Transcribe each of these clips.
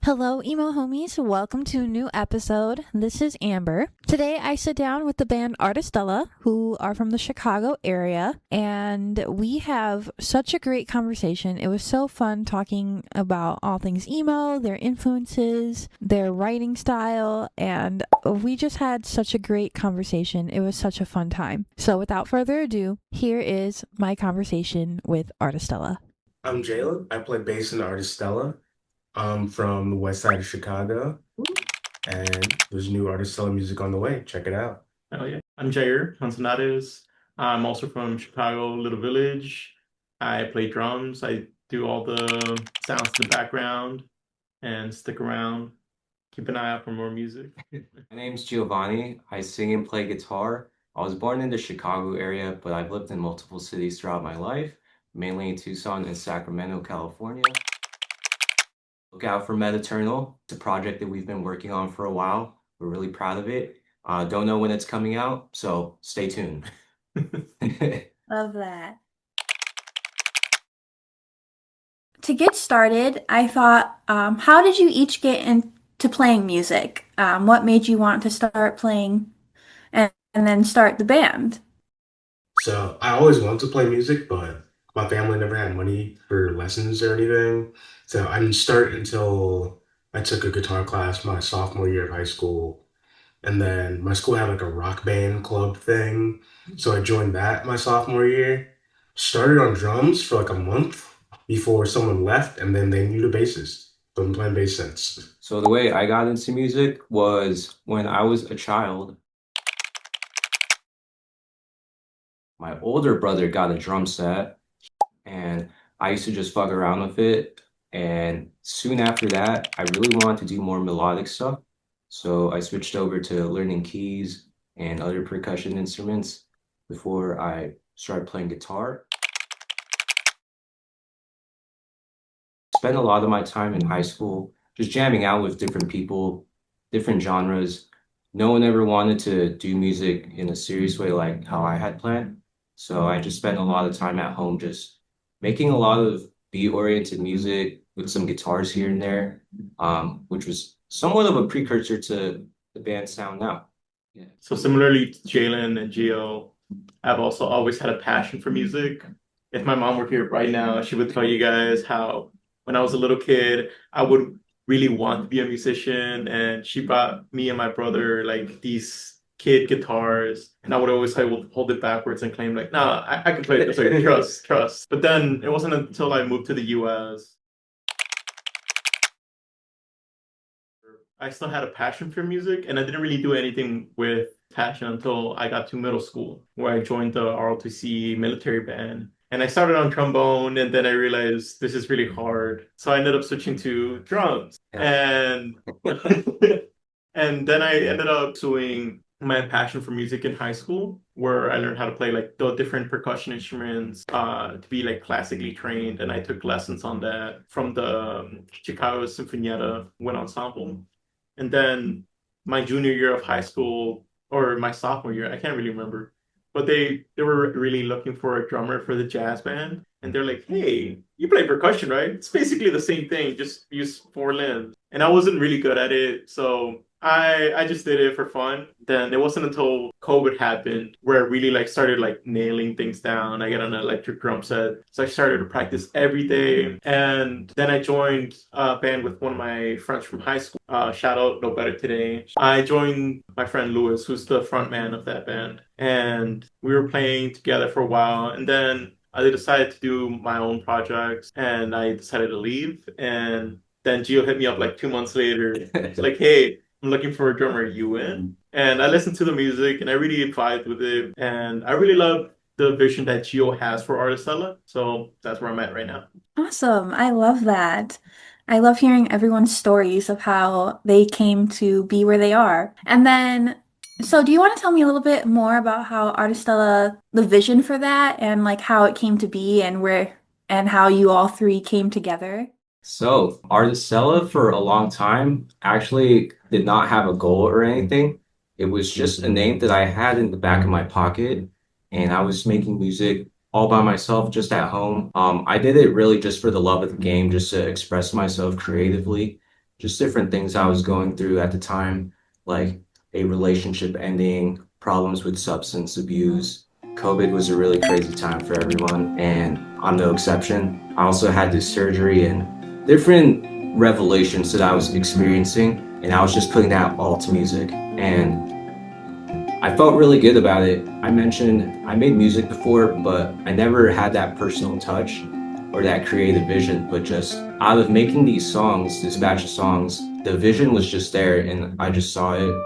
Hello, emo homies. Welcome to a new episode. This is Amber. Today, I sit down with the band Artestella, who are from the Chicago area, and we have such a great conversation. It was so fun talking about all things emo, their influences, their writing style, and we just had such a great conversation. It was such a fun time. So, without further ado, here is my conversation with Artestella. I'm Jalen. I play bass in Artestella. I'm from the west side of Chicago, and there's new Artestella music on the way. Check it out. Oh yeah. I'm Jair Manzanares. I'm also from Chicago, Little Village. I play drums. I do all the sounds in the background and stick around. Keep an eye out for more music. My name's Giovanni. I sing and play guitar. I was born in the Chicago area, but I've lived in multiple cities throughout my life, mainly in Tucson and Sacramento, California. Look out for Eternal. It's a project that we've been working on for a while. We're really proud of it. Don't know when it's coming out, so stay tuned. Love that. To get started, I thought, how did you each get into playing music? What made you want to start playing and then start the band? So I always wanted to play music, but my family never had money for lessons or anything. So I didn't start until I took a guitar class my sophomore year of high school. And then my school had like a rock band club thing. So I joined that my sophomore year. Started on drums for like a month before someone left, and then they needed a bassist. So I've been playing bass since. So the way I got into music was when I was a child. My older brother got a drum set, and I used to just fuck around with it. And soon after that, I really wanted to do more melodic stuff. So I switched over to learning keys and other percussion instruments before I started playing guitar. Spent a lot of my time in high school just jamming out with different people, different genres. No one ever wanted to do music in a serious way like how I had planned. So I just spent a lot of time at home just making a lot of beat-oriented music with some guitars here and there, which was somewhat of a precursor to the band sound now. Yeah. So similarly to Jalen and Gio, I've also always had a passion for music. If my mom were here right now, she would tell you guys how when I was a little kid, I would really want to be a musician, and she bought me and my brother like these kid guitars, and I would always hold it backwards and claim like, "Nah, I can play this. Like, trust." But then it wasn't until I moved to the U.S. I still had a passion for music, and I didn't really do anything with passion until I got to middle school, where I joined the ROTC military band. And I started on trombone, and then I realized this is really hard. So I ended up switching to drums. And and then I ended up pursuing my passion for music in high school, where I learned how to play like the different percussion instruments, to be like classically trained. And I took lessons on that from the Chicago Sinfonietta Wind Ensemble. And then my junior year of high school, or my sophomore year, I can't really remember, but they were really looking for a drummer for the jazz band. And they're like, "Hey, you play percussion, right? It's basically the same thing, just use four limbs." And I wasn't really good at it, so I just did it for fun. Then it wasn't until COVID happened where I really like started like nailing things down. I got an electric drum set, so I started to practice every day. And then I joined a band with one of my friends from high school. Shout out No Better Today. I joined my friend Lewis, who's the front man of that band, and we were playing together for a while. And then I decided to do my own projects, and I decided to leave. And then Gio hit me up like 2 months later. It's like, "Hey, I'm looking for a drummer, you in?" And I listened to the music and I really vibed with it. And I really love the vision that Gio has for Artistella. So that's where I'm at right now. Awesome. I love that. I love hearing everyone's stories of how they came to be where they are. And then, so do you want to tell me a little bit more about how Artistella, the vision for that, and like how it came to be and where and how you all three came together? So Artestella for a long time actually did not have a goal or anything. It was just a name that I had in the back of my pocket, and I was making music all by myself just at home. I did it really just for the love of the game, just to express myself creatively. just different things I was going through at the time, like a relationship ending, problems with substance abuse. COVID was a really crazy time for everyone, and I'm no exception. I also had this surgery and different revelations that I was experiencing, and I was just putting that all to music. And I felt really good about it. I mentioned I made music before, but I never had that personal touch or that creative vision. But just out of making these songs, this batch of songs, the vision was just there and I just saw it.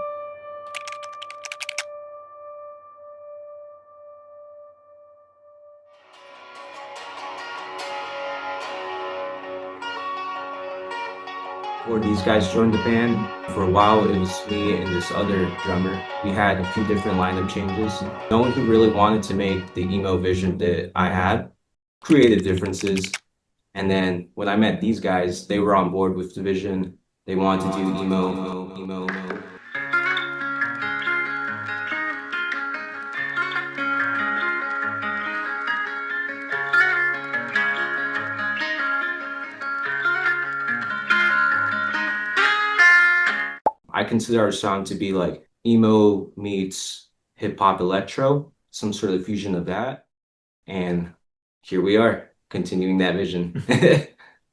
Before these guys joined the band, for a while it was me and this other drummer. We had a few different lineup changes. No one who really wanted to make the emo vision that I had. Creative differences. And then when I met these guys, they were on board with the vision. They wanted to do emo. I consider our sound to be like emo meets hip hop electro, some sort of fusion of that. And here we are, continuing that vision.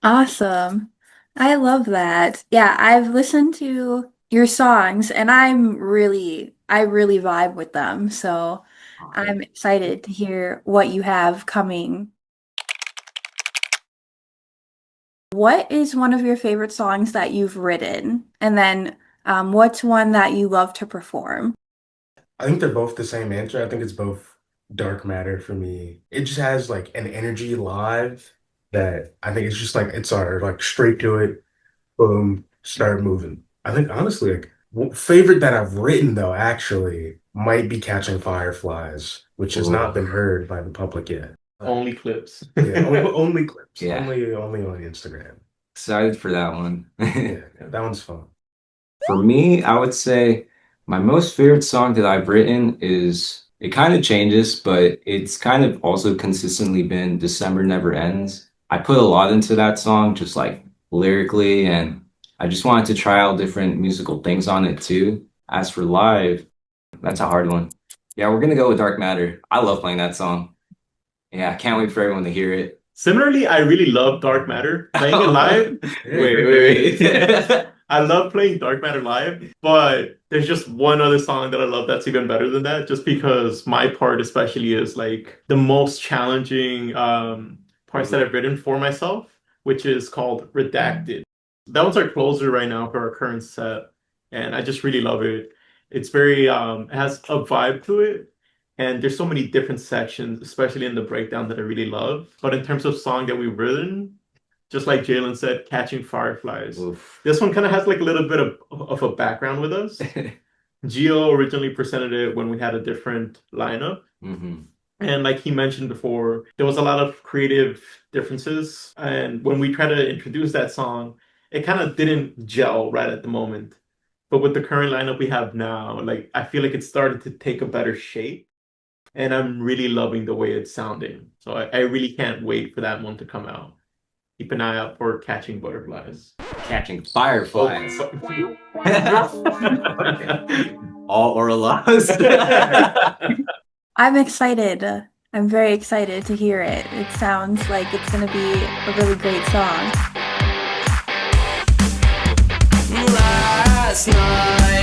Awesome. I love that. Yeah, I've listened to your songs and I really vibe with them. So I'm excited to hear what you have coming. What is one of your favorite songs that you've written? And then what's one that you love to perform? I think they're both the same answer. I think it's both dark matter for me. It just has like an energy live that I think it's just like it's our like straight to it, boom, start moving. I think honestly, like favorite that I've written though actually might be Catching Fireflies, which has not been heard by the public yet. Only clips. Yeah, only clips. Yeah. Only on Instagram. Excited for that one. Yeah, that one's fun. For me, I would say my most favorite song that I've written is, it kind of changes, but it's kind of also consistently been December Never Ends. I put a lot into that song, just like lyrically, and I just wanted to try out different musical things on it too. As for live, that's a hard one. Yeah, we're gonna go with Dark Matter. I love playing that song. Yeah, I can't wait for everyone to hear it. Similarly, I really love Dark Matter. Playing it live. Wait. I love playing Dark Matter live, but there's just one other song that I love that's even better than that, just because my part especially is like the most challenging parts that I've written for myself, which is called Redacted. That one's our closer right now for our current set, and I just really love it. It's very it has a vibe to it, and there's so many different sections, especially in the breakdown, that I really love. But in terms of song that we've written, just like Jalen said, Catching Fireflies. Oof. This one kind of has like a little bit of a background with us. Gio originally presented it when we had a different lineup. Mm-hmm. And like he mentioned before, there was a lot of creative differences. And when we tried to introduce that song, it kind of didn't gel right at the moment. But with the current lineup we have now, like I feel like it's started to take a better shape. And I'm really loving the way it's sounding. So I really can't wait for that one to come out. Keep an eye out for Catching Butterflies. Catching Fireflies. Oh, All or a lost. I'm excited. I'm very excited to hear it. It sounds like it's going to be a really great song. Last night